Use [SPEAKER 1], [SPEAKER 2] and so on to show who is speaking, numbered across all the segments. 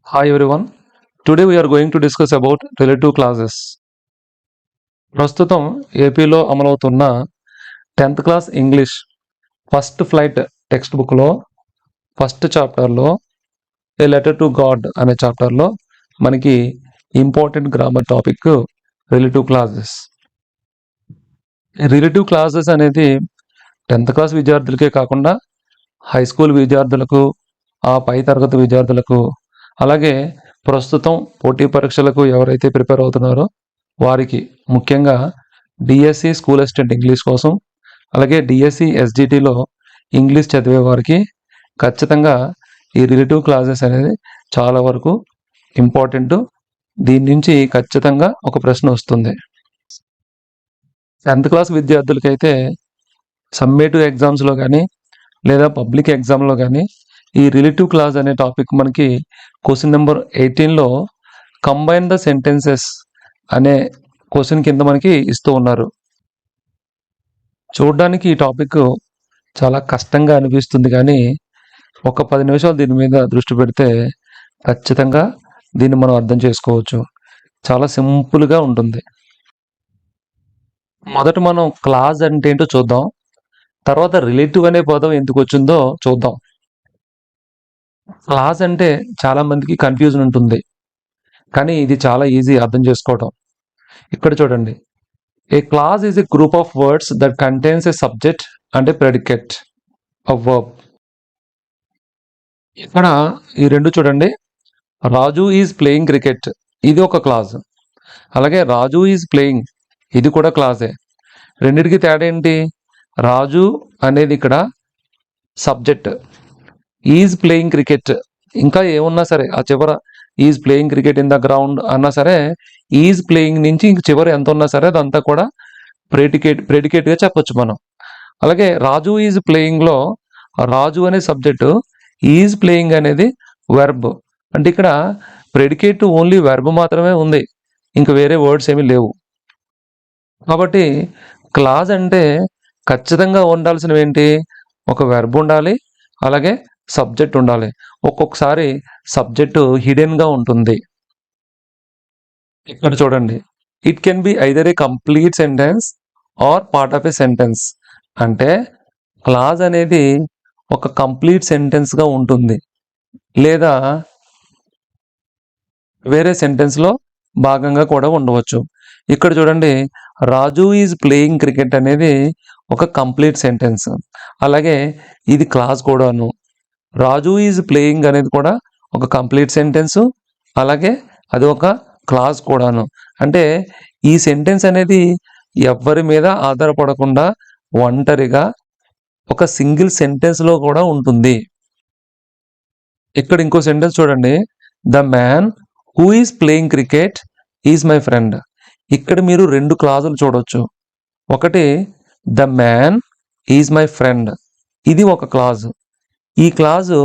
[SPEAKER 1] Hi everyone. Today we are going to discuss about relative clauses. ప్రస్తుతం ఏపీలో అమలవుతున్న 10th class English first flight text బుక్లో first చాప్టర్లో ఏ letter to God అనే చాప్టర్లో మనకి important grammar topic relative clauses. Relative clauses అనేది 10th class విద్యార్థులకే కాకుండా హై స్కూల్ విద్యార్థులకు, ఆ పై తరగతి విద్యార్థులకు, అలాగే ప్రస్తుతం పోటీ పరీక్షలకు ఎవరైతే ప్రిపేర్ అవుతున్నారో వారికి, ముఖ్యంగా డిఎస్సి స్కూల్ అసిస్టెంట్ ఇంగ్లీష్ కోసం, అలాగే డిఎస్సి ఎస్జిటిలో ఇంగ్లీష్ చదివే వారికి ఖచ్చితంగా ఈ రిలేటివ్ క్లాజెస్ అనేది చాలా వరకు ఇంపార్టెంట్. దీని నుంచి ఖచ్చితంగా ఒక ప్రశ్న వస్తుంది. 10th క్లాస్ విద్యార్థులకైతే సమ్మేటివ్ ఎగ్జామ్స్లో కానీ లేదా పబ్లిక్ ఎగ్జామ్లో కానీ ఈ రిలేటివ్ క్లాజ్ అనే టాపిక్ మనకి క్వశ్చన్ నెంబర్ 18లో కంబైన్ ద సెంటెన్సెస్ అనే క్వశ్చన్ కింద మనకి ఇస్తూ ఉన్నారు. చూడడానికి ఈ టాపిక్ చాలా కష్టంగా అనిపిస్తుంది, కానీ ఒక 10 నిమిషాలు దీని మీద దృష్టి పెడితే ఖచ్చితంగా దీన్ని మనం అర్థం చేసుకోవచ్చు. చాలా సింపుల్గా ఉంటుంది. మొదట మనం క్లాజ్ అంటే ఏంటో చూద్దాం, తర్వాత రిలేటివ్ అనే పదం ఎందుకు వచ్చిందో చూద్దాం. క్లాజ్ అంటే చాలా మందికి కన్ఫ్యూజన్ ఉంటుంది, కానీ ఇది చాలా ఈజీ అర్థం చేసుకోవడం. ఇక్కడ చూడండి, a clause is a group of words that contains a subject and a predicate of verb. ఇక్కడ ఈ రెండు చూడండి, రాజు ఈజ్ ప్లేయింగ్ క్రికెట్, ఇది ఒక క్లాజ్. అలాగే రాజు ఈజ్ ప్లేయింగ్, ఇది కూడా క్లాజే. రెండిటికి తేడా ఏంటి? రాజు అనేది ఇక్కడ సబ్జెక్ట్, ఈజ్ ప్లేయింగ్ క్రికెట్ ఇంకా ఏమున్నా సరే ఆ చివర is playing cricket in the ground అన్నా సరే, ఈజ్ ప్లేయింగ్ నుంచి ఇంక చివర ఎంత ఉన్నా సరే అదంతా కూడా ప్రెడికేట్గా చెప్పొచ్చు మనం. అలాగే రాజు ఈజ్ ప్లేయింగ్లో రాజు అనే సబ్జెక్టు, ఈజ్ ప్లేయింగ్ అనేది వెర్బ్. అంటే ఇక్కడ ప్రెడికేట్ ఓన్లీ వెర్బ్ మాత్రమే ఉంది, ఇంక వేరే వర్డ్స్ ఏమీ లేవు. కాబట్టి క్లాజ్ అంటే ఖచ్చితంగా ఉండాల్సినవి ఏంటి? ఒక వెర్బ్ ఉండాలి, అలాగే సబ్జెక్ట్ ఉండాలి. ఒక్కొక్కసారి సబ్జెక్టు హిడెన్గా ఉంటుంది. ఇక్కడ చూడండి, it can be either a complete sentence or part of a sentence. అంటే క్లాజ్ అనేది ఒక కంప్లీట్ సెంటెన్స్గా ఉంటుంది, లేదా వేరే సెంటెన్స్లో భాగంగా కూడా ఉండవచ్చు. ఇక్కడ చూడండి, రాజు ఈజ్ ప్లేయింగ్ క్రికెట్ అనేది ఒక కంప్లీట్ సెంటెన్స్, అలాగే ఇది క్లాజ్ కూడాను. రాజు ఈజ్ ప్లేయింగ్ అనేది కూడా ఒక కంప్లీట్ సెంటెన్స్, అలాగే అది ఒక క్లాజ్ కూడాను. అంటే ఈ సెంటెన్స్ అనేది ఎవరి మీద ఆధారపడకుండా ఒంటరిగా ఒక సింగిల్ సెంటెన్స్లో కూడా ఉంటుంది. ఇక్కడ ఇంకో సెంటెన్స్ చూడండి, the man who is playing cricket is my friend. ఇక్కడ మీరు రెండు క్లాజులు చూడవచ్చు. ఒకటి the man is my friend, ఇది ఒక క్లాజు. ఈ క్లాజు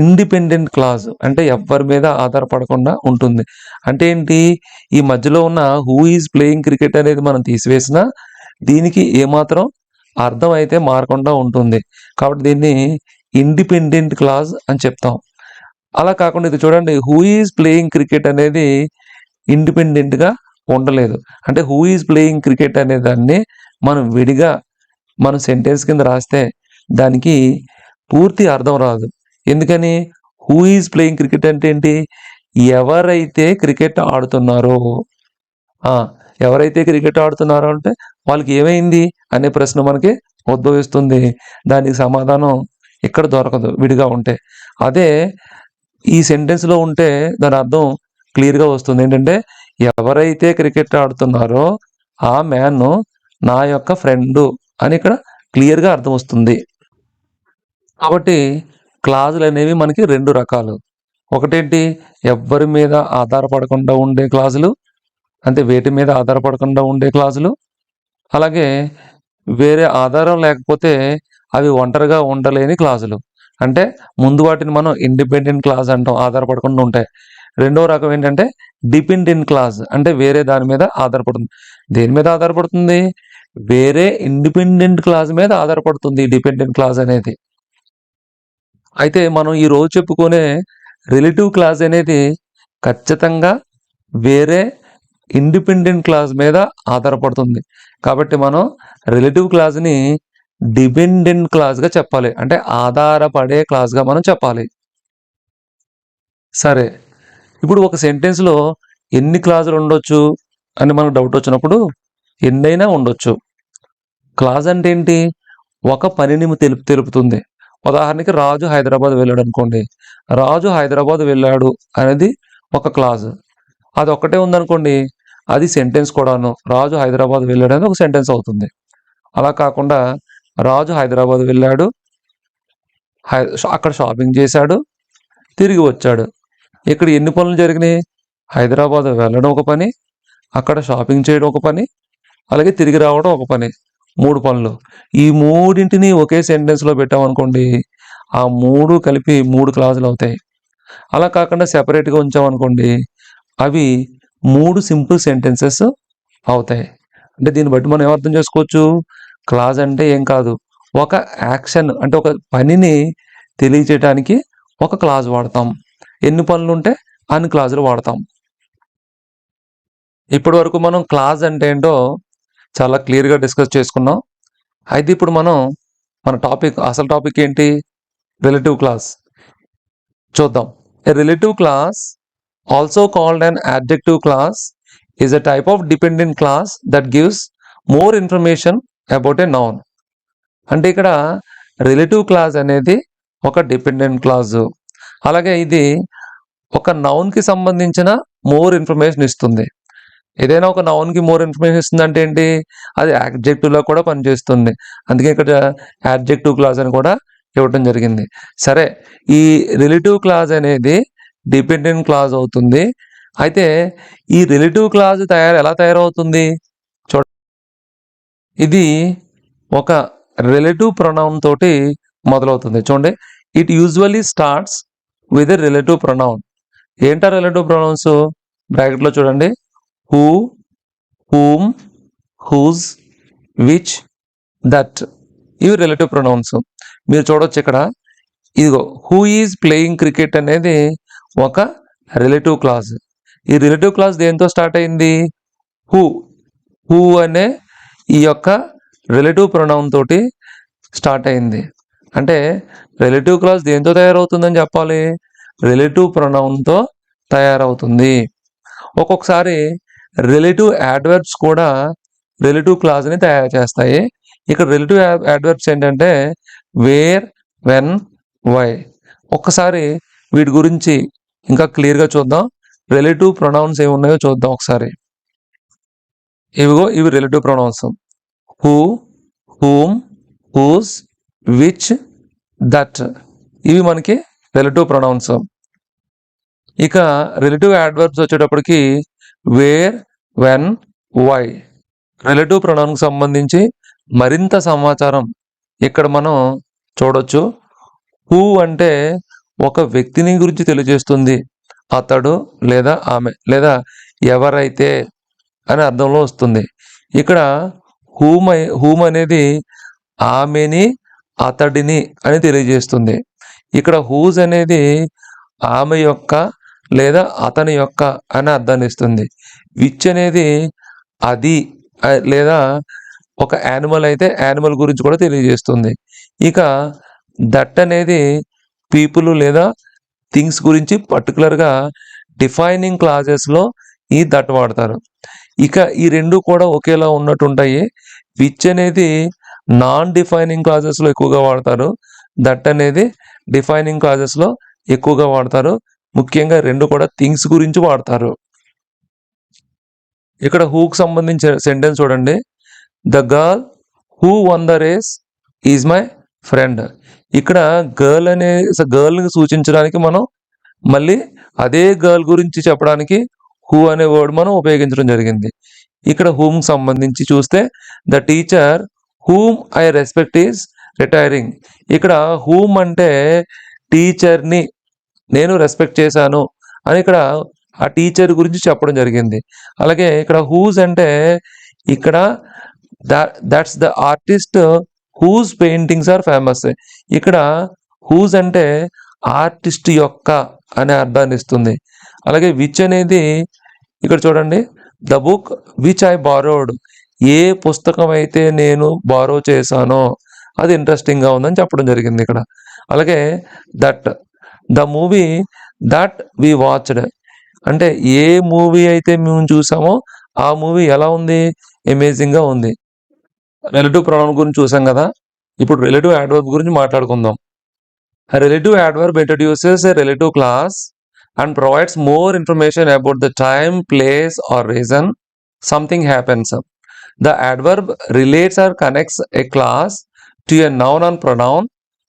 [SPEAKER 1] ఇండిపెండెంట్ క్లాజ్, అంటే ఎవరి మీద ఆధారపడకుండా ఉంటుంది. అంటే ఏంటి? ఈ మధ్యలో ఉన్న హూ ఈజ్ ప్లేయింగ్ క్రికెట్ అనేది మనం తీసివేసినా దీనికి ఏమాత్రం అర్థం అయితే మారకుండా ఉంటుంది. కాబట్టి దీన్ని ఇండిపెండెంట్ క్లాజ్ అని చెప్తాం. అలా కాకుండా ఇది చూడండి, హూ ఈజ్ ప్లేయింగ్ క్రికెట్ అనేది ఇండిపెండెంట్గా ఉండలేదు. అంటే హూ ఈజ్ ప్లేయింగ్ క్రికెట్ అనే దాన్ని మనం విడిగా మనం సెంటెన్స్ కింద రాస్తే దానికి పూర్తి అర్థం రాదు. ఎందుకని? హూ ఈజ్ ప్లేయింగ్ క్రికెట్ అంటే ఏంటి? ఎవరైతే క్రికెట్ ఆడుతున్నారో, ఎవరైతే క్రికెట్ ఆడుతున్నారో అంటే వాళ్ళకి ఏమైంది అనే ప్రశ్న మనకి ఉద్భవిస్తుంది. దానికి సమాధానం ఇక్కడ దొరకదు విడిగా ఉంటే. అదే ఈ సెంటెన్స్లో ఉంటే దాని అర్థం క్లియర్గా వస్తుంది. ఏంటంటే ఎవరైతే క్రికెట్ ఆడుతున్నారో ఆ మ్యాన్ నా యొక్క ఫ్రెండు అని ఇక్కడ క్లియర్గా అర్థం వస్తుంది. కాబట్టి క్లాజులు అనేవి మనకి రెండు రకాలు. ఒకటేంటి? ఎవ్వరి మీద ఆధారపడకుండా ఉండే క్లాజులు, అంటే వేటి మీద ఆధారపడకుండా ఉండే క్లాజులు. అలాగే వేరే ఆధారం లేకపోతే అవి ఒంటరిగా ఉండలేని క్లాజులు. అంటే ముందు వాటిని మనం ఇండిపెండెంట్ క్లాజ్ అంటాం, ఆధారపడకుండా ఉంటాయి. రెండో రకం ఏంటంటే డిపెండెంట్ క్లాజ్, అంటే వేరే దాని మీద ఆధారపడుతుంది. దేని మీద ఆధారపడుతుంది? వేరే ఇండిపెండెంట్ క్లాజ్ మీద ఆధారపడుతుంది డిపెండెంట్ క్లాజ్ అనేది. అయితే మనం ఈ రోజు చెప్పుకునే రిలేటివ్ క్లాజ్ అనేది ఖచ్చితంగా వేరే ఇండిపెండెంట్ క్లాజ్ మీద ఆధారపడుతుంది. కాబట్టి మనం రిలేటివ్ క్లాజ్ని డిపెండెంట్ క్లాజ్గా చెప్పాలి, అంటే ఆధారపడే క్లాజ్గా మనం చెప్పాలి. సరే, ఇప్పుడు ఒక సెంటెన్స్లో ఎన్ని క్లాజులు ఉండొచ్చు అని మనకు డౌట్ వచ్చినప్పుడు ఎన్నైనా ఉండొచ్చు. క్లాజ్ అంటే ఏంటి? ఒక పనిని తెలుపుతుంది. ఉదాహరణకి రాజు హైదరాబాద్ వెళ్ళాడు అనుకోండి. రాజు హైదరాబాద్ వెళ్ళాడు అనేది ఒక క్లాజ్. అది ఒక్కటే ఉందనుకోండి, అది సెంటెన్స్ కూడాను. రాజు హైదరాబాద్ వెళ్ళాడు అనేది ఒక సెంటెన్స్ అవుతుంది. అలా కాకుండా రాజు హైదరాబాద్ వెళ్ళాడు, అక్కడ షాపింగ్ చేశాడు, తిరిగి వచ్చాడు. ఇక్కడ ఎన్ని పనులు జరిగినాయి? హైదరాబాద్ వెళ్ళడం ఒక పని, అక్కడ షాపింగ్ చేయడం ఒక పని, అలాగే తిరిగి రావడం ఒక పని. 3 పనులు. ఈ మూడింటిని ఒకే సెంటెన్స్లో పెట్టామనుకోండి, ఆ 3 కలిపి 3 క్లాజులు అవుతాయి. అలా కాకుండా సెపరేట్గా ఉంచామనుకోండి, అవి 3 సింపుల్ సెంటెన్సెస్ అవుతాయి. అంటే దీన్ని బట్టి మనం ఏమర్థం చేసుకోవచ్చు? క్లాజ్ అంటే ఏం కాదు, ఒక యాక్షన్, అంటే ఒక పనిని తెలియచేయడానికి ఒక క్లాజ్ వాడతాం. ఎన్ని పనులు ఉంటే అన్ని క్లాజులు వాడతాం. ఇప్పటి వరకు మనం క్లాజ్ అంటే ఏంటో చాలా క్లియర్గా డిస్కస్ చేసుకున్నాం. అయితే ఇప్పుడు మనం మన అసలు టాపిక్ ఏంటి? రిలేటివ్ క్లాజ్ చూద్దాం. A relative class, also called an adjective class, is a type of dependent class that gives more information about a noun. అంటే ఇక్కడ రిలేటివ్ క్లాజ్ అనేది ఒక డిపెండెంట్ క్లాజు. అలాగే ఇది ఒక నౌన్కి సంబంధించిన మోర్ ఇన్ఫర్మేషన్ ఇస్తుంది. ఏదైనా ఒక నౌన్కి మోర్ ఇన్ఫర్మేషన్ ఇస్తుంది అంటే ఏంటి? అది యాడ్జెక్టివ్లో కూడా పనిచేస్తుంది. అందుకే ఇక్కడ యాడ్జెక్టివ్ క్లాజ్ అని కూడా ఇవ్వటం జరిగింది. సరే, ఈ రిలేటివ్ క్లాజ్ అనేది డిపెండెంట్ క్లాజ్ అవుతుంది. అయితే ఈ రిలేటివ్ క్లాజ్ ఎలా తయారవుతుంది? ఇది ఒక రిలేటివ్ ప్రొనౌన్ తోటి మొదలవుతుంది. చూడండి, it usually starts with a relative pronoun. ఏంటా రిలేటివ్ ప్రొనౌన్స్? బ్రాకెట్లో చూడండి, who, whom, whose, which, that. ఇవి రిలేటివ్ ప్రొనౌన్స్. మీరు చూడొచ్చు ఇక్కడ, ఇదిగో హూ ఈజ్ ప్లేయింగ్ క్రికెట్ అనేది ఒక రిలేటివ్ క్లాజ్. ఈ రిలేటివ్ క్లాజ్ దేంతో స్టార్ట్ అయింది? హూ అనే ఈ యొక్క రిలేటివ్ ప్రొనౌన్ తోటి స్టార్ట్ అయింది. అంటే రిలేటివ్ క్లాజ్ దేంతో తయారవుతుందని చెప్పాలి? రిలేటివ్ ప్రొనౌన్తో తయారవుతుంది. ఒక్కొక్కసారి రిలేటివ్ యాడ్వర్బ్స్ కూడా రిలేటివ్ క్లాజ్ని తయారు చేస్తాయి. ఇక్కడ రిలేటివ్ యాడ్వర్బ్స్ ఏంటంటే వేర్, వెన్, వై. ఒక్కసారి వీటి గురించి ఇంకా క్లియర్గా చూద్దాం. రిలేటివ్ ప్రొనౌన్స్ ఏమున్నాయో చూద్దాం ఒకసారి. ఇవి relative pronouns: who, whom, whose, which, that. ఇవి మనకి రిలేటివ్ ప్రొనౌన్స్. ఇక రిలేటివ్ యాడ్వర్బ్స్ వచ్చేటప్పటికి వేర్, వెన్, వై. రిలేటివ్ ప్రొనౌన్కి సంబంధించి మరింత సమాచారం ఇక్కడ మనం చూడొచ్చు. హూ అంటే ఒక వ్యక్తిని గురించి తెలియజేస్తుంది. అతడు లేదా ఆమె లేదా ఎవరైతే అనే అర్థంలో వస్తుంది. ఇక్కడ హూమ్ అనేది ఆమెని, అతడిని అని తెలియజేస్తుంది. ఇక్కడ హూజ్ అనేది ఆమె యొక్క లేదా అతని యొక్క అనే అర్థాన్ని ఇస్తుంది. విచ్ అనేది అది లేదా ఒక యానిమల్ అయితే యానిమల్ గురించి కూడా తెలియజేస్తుంది. ఇక దట్ అనేది పీపుల్ లేదా థింగ్స్ గురించి పర్టికులర్గా డిఫైనింగ్ క్లాజెస్లో ఈ దట్ వాడతారు. ఇక ఈ రెండు కూడా ఒకేలా ఉన్నట్టు ఉంటాయి. విచ్ అనేది నాన్ డిఫైనింగ్ క్లాజెస్లో ఎక్కువగా వాడతారు, దట్ అనేది డిఫైనింగ్ క్లాజెస్లో ఎక్కువగా వాడతారు. ముఖ్యంగా రెండు కూడా థింగ్స్ గురించి వాడతారు. ఇక్కడ హూకి సంబంధించిన సెంటెన్స్ చూడండి, the girl who won the race is my friend. ఇక్కడ గర్ల్ని సూచించడానికి మనం మళ్ళీ అదే గర్ల్ గురించి చెప్పడానికి హూ అనే వర్డ్ మనం ఉపయోగించడం జరిగింది. ఇక్కడ హూమ్ సంబంధించి చూస్తే the teacher whom I respect is retiring. ఇక్కడ హూమ్ అంటే టీచర్ని నేను రెస్పెక్ట్ చేశాను అని ఇక్కడ ఆ టీచర్ గురించి చెప్పడం జరిగింది. అలాగే ఇక్కడ హూజ్ అంటే ఇక్కడ that's the artist whose paintings are famous. ఇక్కడ హూజ్ అంటే ఆర్టిస్ట్ యొక్క అనే అర్థాన్ని ఇస్తుంది. అలాగే విచ్ అనేది ఇక్కడ చూడండి, the book which I borrowed, ఏ పుస్తకం అయితే నేను బారో చేశానో అది ఇంట్రెస్టింగ్గా ఉందని చెప్పడం జరిగింది ఇక్కడ. అలాగే that, the movie that we watched, అంటే ఏ మూవీ అయితే మేము చూసామో ఆ మూవీ ఎలా ఉంది, అమేజింగ్గా ఉంది. రిలేటివ్ ప్రొనౌన్ గురించి చూసాం కదా, ఇప్పుడు రిలేటివ్ యాడ్వర్బ్ గురించి మాట్లాడుకుందాం. A relative adverb introduces a relative class and provides more information about the time, place, or reason something happens. The adverb relates or connects a class to a noun or pronoun,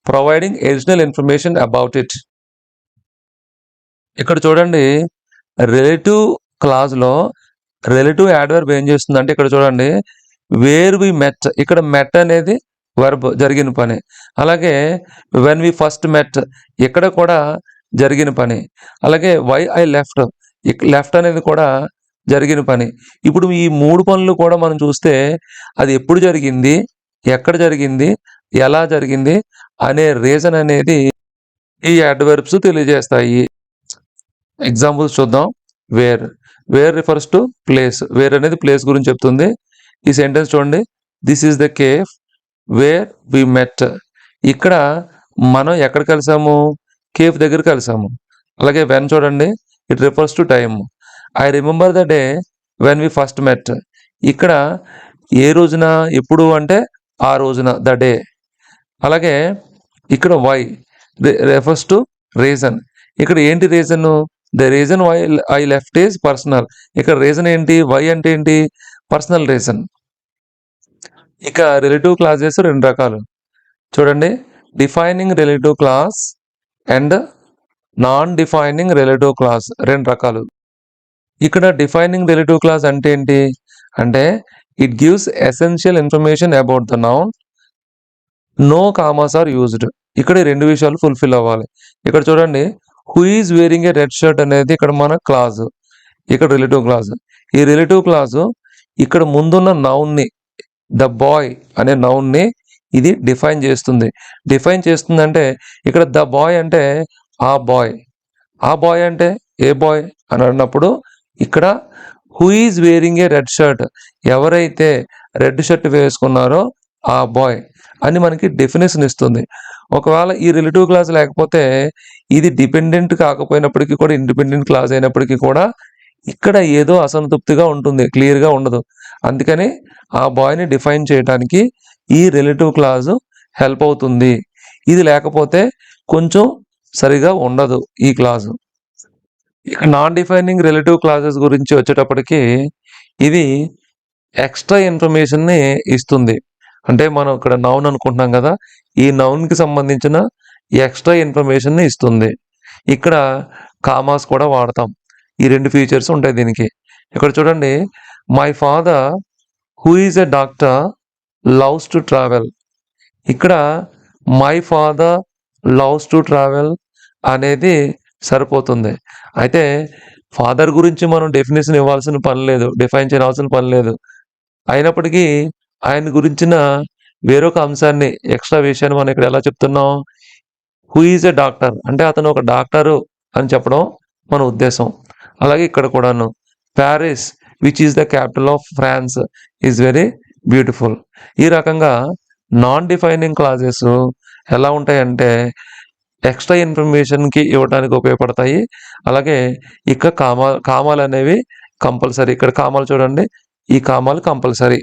[SPEAKER 1] providing additional information about it. ఇక్కడ చూడండి, relative క్లాజ్లో relative adverb ఏం చేస్తుందంటే ఇక్కడ చూడండి, wear we met, ఇక్కడ మెట్ అనేది verb, జరిగిన పని. అలాగే వెన్ వి ఫస్ట్ మెట్, ఇక్కడ కూడా జరిగిన పని. అలాగే వై ఐ లెఫ్ట్, లెఫ్ట్ అనేది కూడా జరిగిన పని. ఇప్పుడు ఈ 3 పనులు కూడా మనం చూస్తే అది ఎప్పుడు జరిగింది, ఎక్కడ జరిగింది, ఎలా జరిగింది అనే రీజన్ అనేది ఈ అడ్వర్బ్స్ తెలియజేస్తాయి. ఎగ్జాంపుల్స్ చూద్దాం. Where, where refers to place, where అనేది ప్లేస్ గురించి చెప్తుంది. ఈ సెంటెన్స్ చూడండి, this is the cafe where we met, ఇక్కడ మనం ఎక్కడ కలిసాము, కేఫ్ దగ్గర కలిసాము. అలాగే వెన్ చూడండి, it refers to time, I remember the day when we first met, ఇక్కడ ఏ రోజున, ఎప్పుడు అంటే ఆ రోజున, ద డే. అలాగే ఇక్కడ వై రెఫర్స్ టు రీజన్, ఇక్కడ ఏంటి reason, the reason why I left is personal, ఇక్కడ రీజన్ ఏంటి, వై అంటే ఏంటి, పర్సనల్ రీజన్. ఇక రిలేటివ్ క్లాజెస్ 2 రకాలు చూడండి, defining relative clause and non defining relative clause, 2 రకాలు. ఇక్కడ డిఫైనింగ్ రిలేటివ్ క్లాస్ అంటే ఏంటి అంటే, it gives essential information about the noun, no commas are used, ఇక్కడ 2 విషయాలు ఫుల్ఫిల్ అవ్వాలి. ఇక్కడ చూడండి, who is wearing a red shirt అనేది ఇక్కడ మన క్లాజ్, ఇక్కడ రిలేటివ్ క్లాజ్. ఈ రిలేటివ్ క్లాజ్ ఇక్కడ ముందున్న నౌన్ని, ద బాయ్ అనే నౌన్ని ఇది డిఫైన్ చేస్తుంది. డిఫైన్ చేస్తుందంటే ఇక్కడ ద బాయ్ అంటే ఆ బాయ్, ఆ బాయ్ అంటే ఏ బాయ్ అని అన్నప్పుడు ఇక్కడ who is wearing a red shirt, ఎవరైతే రెడ్ షర్ట్ వేసుకున్నారో ఆ బాయ్ అని మనకి డెఫినేషన్ ఇస్తుంది. ఒకవేళ ఈ రిలేటివ్ క్లాస్ లేకపోతే ఇది డిపెండెంట్ కాకపోయినప్పటికీ కూడా, ఇండిపెండెంట్ క్లాస్ అయినప్పటికీ కూడా ఇక్కడ ఏదో అసంతృప్తిగా ఉంటుంది, క్లియర్గా ఉండదు. అందుకని ఆ బాయ్ని డిఫైన్ చేయడానికి ఈ రిలేటివ్ క్లాజ్ హెల్ప్ అవుతుంది. ఇది లేకపోతే కొంచెం సరిగా ఉండదు ఈ క్లాజు. ఇక నాన్ డిఫైనింగ్ రిలేటివ్ క్లాజెస్ గురించి వచ్చేటప్పటికి ఇది ఎక్స్ట్రా ఇన్ఫర్మేషన్ని ఇస్తుంది. అంటే మనం ఇక్కడ నౌన్ అనుకుంటున్నాం కదా, ఈ నౌన్కి సంబంధించిన ఎక్స్ట్రా ఇన్ఫర్మేషన్ని ఇస్తుంది. ఇక్కడ కామాస్ కూడా వాడతాం. ఈ 2 ఫీచర్స్ ఉంటాయి దీనికి. ఇక్కడ చూడండి, my father who is a doctor loves to travel, ఇక్కడ my father loves to travel అనేది సరిపోతుంది. అయితే ఫాదర్ గురించి మనం డెఫినేషన్ ఇవ్వాల్సిన పని లేదు, డిఫైన్ చేయాల్సిన పని లేదు. అయినప్పటికీ ఆయన గురించిన వేరొక అంశాన్ని, ఎక్స్ట్రా విషయాన్ని మనం ఇక్కడ ఎలా చెప్తున్నాం, హూ ఈజ్ ఎ డాక్టర్ అంటే అతను ఒక డాక్టరు అని చెప్పడం మన ఉద్దేశం. అలాగే ఇక్కడ కూడాను, Paris which is the capital of France is very beautiful. ఈ రకంగా నాన్ డిఫైనింగ్ క్లాజెస్ ఎలా ఉంటాయంటే ఎక్స్ట్రా ఇన్ఫర్మేషన్కి ఇవ్వడానికి ఉపయోగపడతాయి. అలాగే ఇక్కడ కామాలు అనేవి కంపల్సరీ. ఇక్కడ కామాలు చూడండి, ఈ కామాలు కంపల్సరీ.